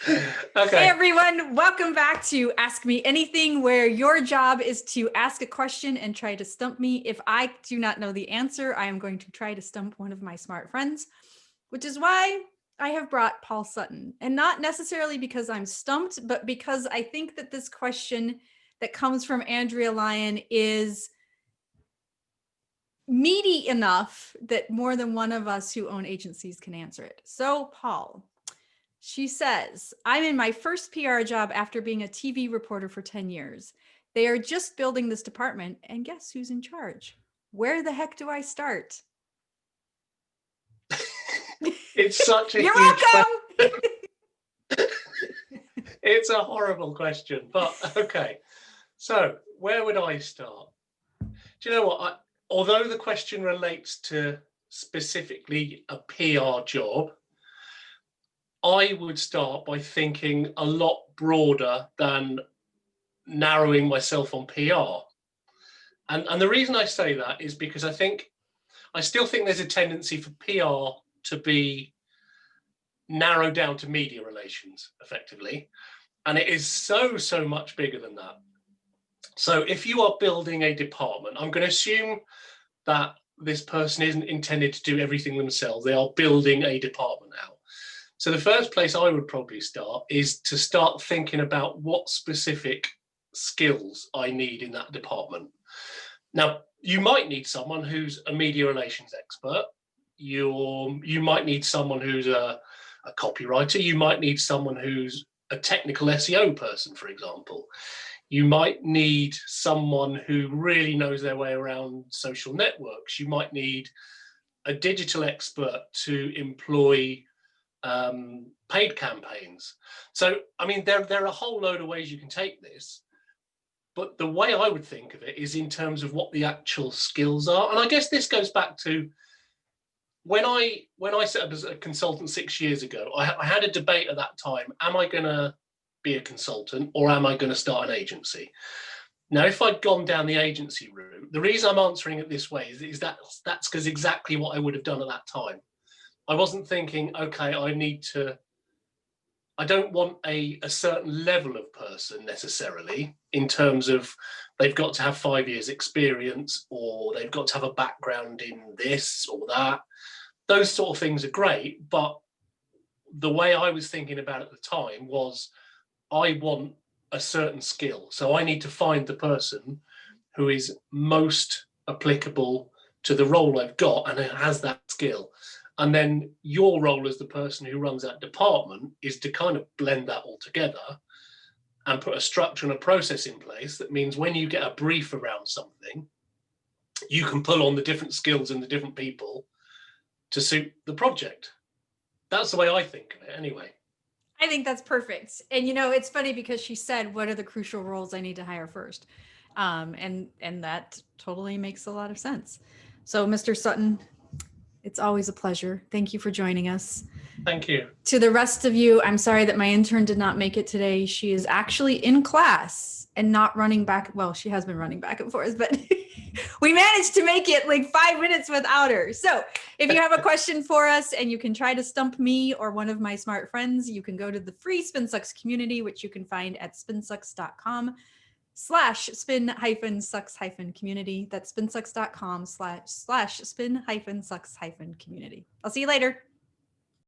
Okay. Hey everyone, welcome back to Ask Me Anything, where your job is to ask a question and try to stump me. If I do not know the answer, I am going to try to stump one of my smart friends, which is why I have brought Paul Sutton. And not necessarily because I'm stumped, but because I think that this question that comes from Andrea Lyon is meaty enough that more than one of us who own agencies can answer it. So, Paul, she says, I'm in my first PR job after being a TV reporter for 10 years. They are just building this department, and guess who's in charge? Where the heck do I start? It's such a You're huge welcome. question. It's a horrible question, but okay. So where would I start? Do you know what? Although the question relates to specifically a PR job, I would start by thinking a lot broader than narrowing myself on PR. And the reason I say that is because I still think there's a tendency for PR to be narrowed down to media relations, effectively. And it is so much bigger than that. So if you are building a department, I'm going to assume that this person isn't intended to do everything themselves. They are building a department out. So the first place I would probably start is to start thinking about what specific skills I need in that department. Now, you might need someone who's a media relations expert. You might need someone who's a copywriter. You might need someone who's a technical SEO person, for example. You might need someone who really knows their way around social networks. You might need a digital expert to employ paid campaigns. So, I mean, there are a whole load of ways you can take this. But the way I would think of it is in terms of what the actual skills are. And I guess this goes back to when I set up as a consultant 6 years ago, I had a debate at that time. Am I going to be a consultant or am I going to start an agency? Now, if I'd gone down the agency route, the reason I'm answering it this way is that's because exactly what I would have done at that time. I wasn't thinking, okay, I don't want a certain level of person necessarily in terms of they've got to have 5 years experience or they've got to have a background in this or that. Those sort of things are great, but the way I was thinking about it at the time was I want a certain skill. So I need to find the person who is most applicable to the role I've got and has that skill. And then your role as the person who runs that department is to kind of blend that all together and put a structure and a process in place that means when you get a brief around something, you can pull on the different skills and the different people to suit the project. That's the way I think of it anyway. I think that's perfect. And it's funny because she said, what are the crucial roles I need to hire first? And that totally makes a lot of sense. So, Mr. Sutton, it's always a pleasure. Thank you for joining us. Thank you. To the rest of you, I'm sorry that my intern did not make it today. She is actually in class and not running back. Well, she has been running back and forth, but we managed to make it like 5 minutes without her. So if you have a question for us and you can try to stump me or one of my smart friends, you can go to the free SpinSucks community, which you can find at spinsucks.com/spin-sucks-community. That's spinsucks.com/spin-sucks-community. I'll see you later.